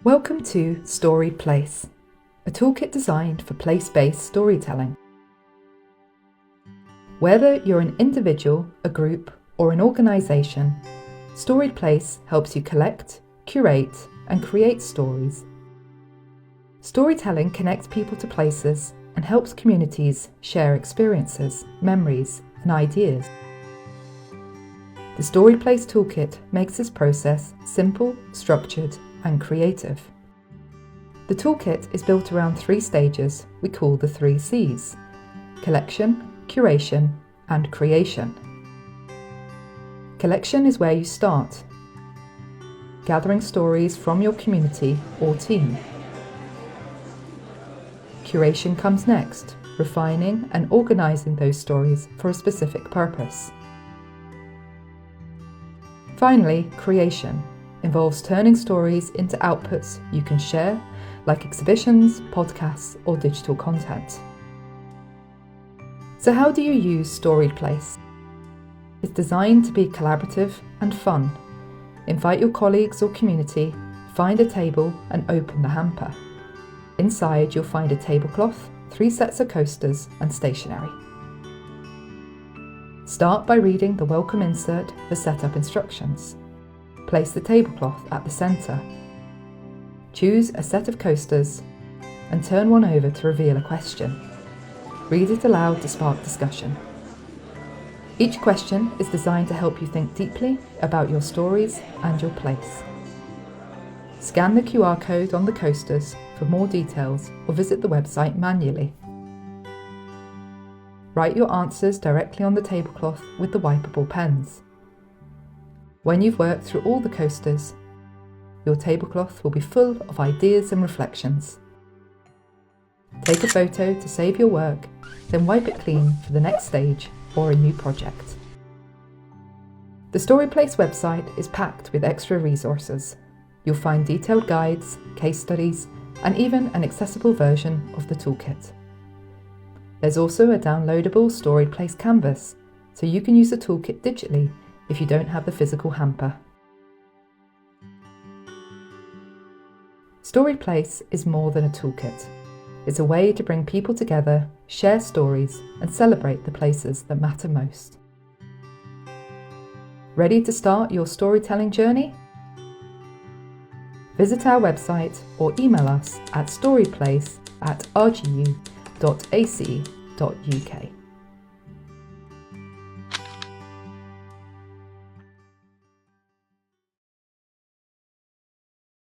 Welcome to StoriedPlace, a toolkit designed for place-based storytelling. Whether you're an individual, a group, or an organisation, StoriedPlace helps you collect, curate, and create stories. Storytelling connects people to places and helps communities share experiences, memories, and ideas. The StoriedPlace toolkit makes this process simple, structured, and creative. The toolkit is built around 3 stages we call the 3 C's: collection, curation, and creation. Collection is where you start, gathering stories from your community or team. Curation comes next, refining and organising those stories for a specific purpose. Finally, creation involves turning stories into outputs you can share, like exhibitions, podcasts, or digital content. So how do you use StoriedPlace? It's designed to be collaborative and fun. Invite your colleagues or community, find a table and open the hamper. Inside you'll find a tablecloth, 3 sets of coasters and stationery. Start by reading the welcome insert for setup instructions. Place the tablecloth at the centre. Choose a set of coasters and turn one over to reveal a question. Read it aloud to spark discussion. Each question is designed to help you think deeply about your stories and your place. Scan the QR code on the coasters for more details or visit the website manually. Write your answers directly on the tablecloth with the wipeable pens. When you've worked through all the coasters, your tablecloth will be full of ideas and reflections. Take a photo to save your work, then wipe it clean for the next stage or a new project. The StoriedPlace website is packed with extra resources. You'll find detailed guides, case studies, and even an accessible version of the toolkit. There's also a downloadable StoriedPlace canvas, so you can use the toolkit digitally if you don't have the physical hamper. StoriedPlace is more than a toolkit. It's a way to bring people together, share stories, and celebrate the places that matter most. Ready to start your storytelling journey? Visit our website or email us at storiedplace@rgu.ac.uk.